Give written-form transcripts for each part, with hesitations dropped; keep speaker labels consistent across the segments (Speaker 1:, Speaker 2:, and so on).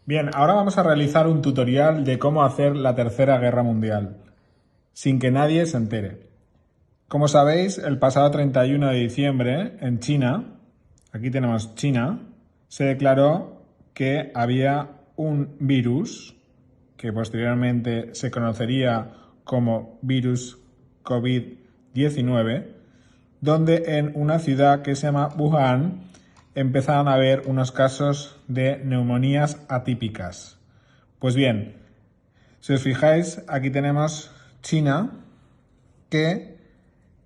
Speaker 1: Bien, ahora vamos a realizar un tutorial de cómo hacer la Tercera Guerra Mundial, sin que nadie se entere. Como sabéis, el pasado 31 de diciembre, en China, aquí tenemos China, se declaró que había un virus que posteriormente se conocería como virus COVID-19, donde en una ciudad que se llama Wuhan empezaron a haber unos casos de neumonías atípicas. Pues bien, si os fijáis, aquí tenemos China, que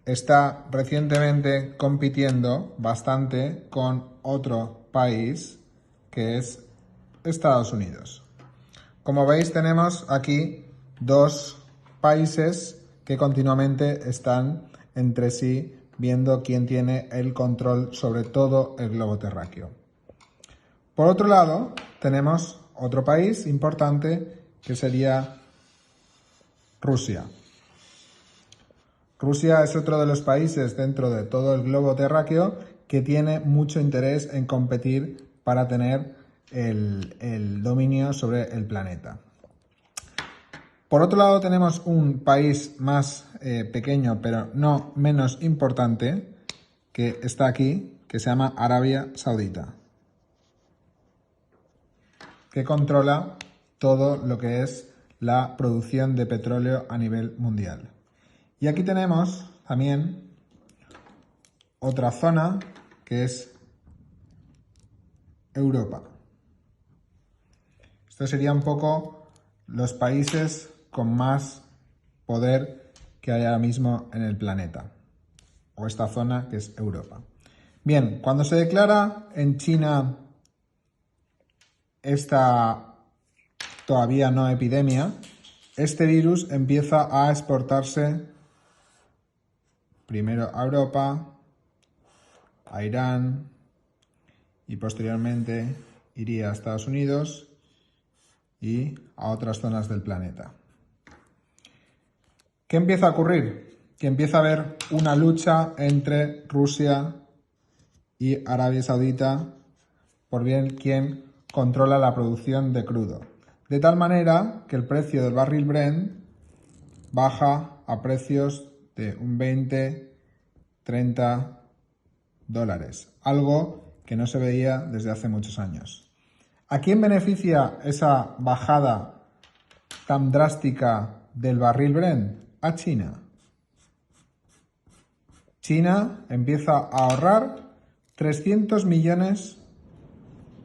Speaker 1: está recientemente compitiendo bastante con otro país, que es Estados Unidos. Como veis, tenemos aquí dos países que continuamente están entre sí viendo quién tiene el control sobre todo el globo terráqueo. Por otro lado, tenemos otro país importante que sería Rusia. Rusia es otro de los países dentro de todo el globo terráqueo que tiene mucho interés en competir para tener el dominio sobre el planeta. Por otro lado, tenemos un país más pequeño, pero no menos importante, que está aquí, que se llama Arabia Saudita, que controla todo lo que es la producción de petróleo a nivel mundial. Y aquí tenemos también otra zona que es Europa. Esto sería un poco los países con más poder que hay ahora mismo en el planeta, o esta zona que es Europa. Bien, cuando se declara en China esta todavía no epidemia, este virus empieza a exportarse primero a Europa, a Irán y posteriormente iría a Estados Unidos y a otras zonas del planeta. ¿Qué empieza a ocurrir? Que empieza a haber una lucha entre Rusia y Arabia Saudita por ver quién controla la producción de crudo. De tal manera que el precio del barril Brent baja a precios de un 20-30 dólares, algo que no se veía desde hace muchos años. ¿A quién beneficia esa bajada tan drástica del barril Brent? A China. China empieza a ahorrar 300 millones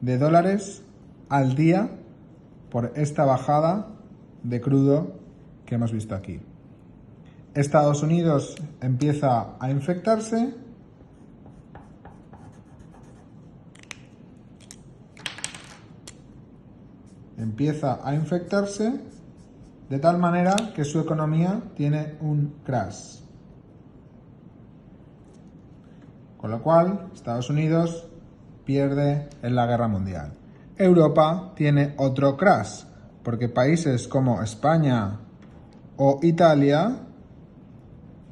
Speaker 1: de dólares al día por esta bajada de crudo que hemos visto aquí. Estados Unidos empieza a infectarse de tal manera que su economía tiene un crash. Con lo cual, Estados Unidos pierde en la guerra mundial. Europa tiene otro crash, porque países como España o Italia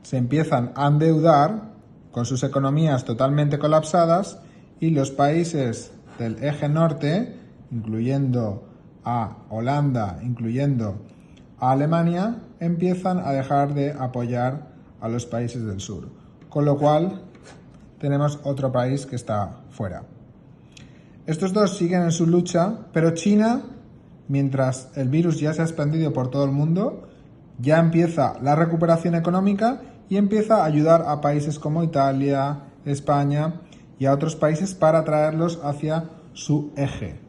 Speaker 1: se empiezan a endeudar con sus economías totalmente colapsadas y los países del eje norte, incluyendo a Holanda, incluyendo a Alemania, empiezan a dejar de apoyar a los países del sur. Con lo cual, tenemos otro país que está fuera. Estos dos siguen en su lucha, pero China, mientras el virus ya se ha expandido por todo el mundo, ya empieza la recuperación económica y empieza a ayudar a países como Italia, España y a otros países para traerlos hacia su eje.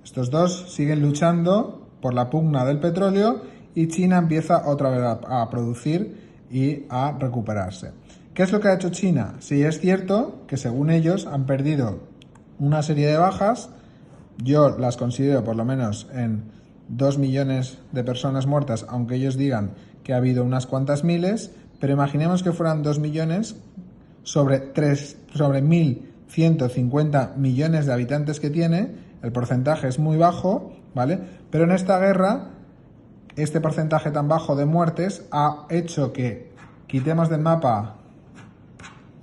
Speaker 1: Estos dos siguen luchando por la pugna del petróleo y China empieza otra vez a producir y a recuperarse. ¿Qué es lo que ha hecho China? Sí, es cierto que según ellos han perdido una serie de bajas, yo las considero por lo menos en 2 millones de personas muertas, aunque ellos digan que ha habido unas cuantas miles, pero imaginemos que fueran 2 millones sobre 1.150 millones de habitantes que tiene, el porcentaje es muy bajo, ¿vale? Pero en esta guerra, este porcentaje tan bajo de muertes ha hecho que quitemos del mapa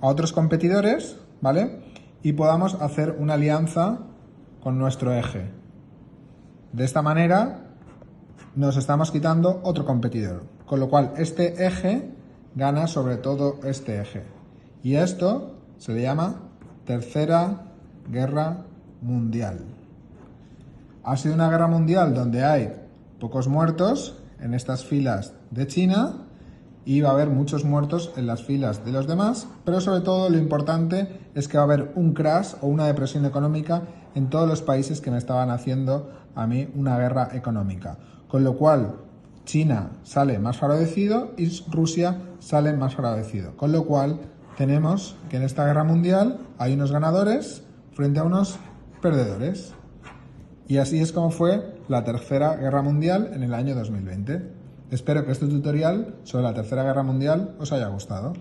Speaker 1: a otros competidores, ¿vale? Y podamos hacer una alianza con nuestro eje. De esta manera nos estamos quitando otro competidor, con lo cual este eje gana sobre todo este eje. Y esto se le llama Tercera Guerra Mundial. Ha sido una guerra mundial donde hay pocos muertos en estas filas de China y va a haber muchos muertos en las filas de los demás, pero sobre todo lo importante es que va a haber un crash o una depresión económica en todos los países que me estaban haciendo a mí una guerra económica. Con lo cual China sale más favorecido y Rusia sale más favorecido. Con lo cual tenemos que en esta guerra mundial hay unos ganadores frente a unos perdedores. Y así es como fue la Tercera Guerra Mundial en el año 2020. Espero que este tutorial sobre la Tercera Guerra Mundial os haya gustado.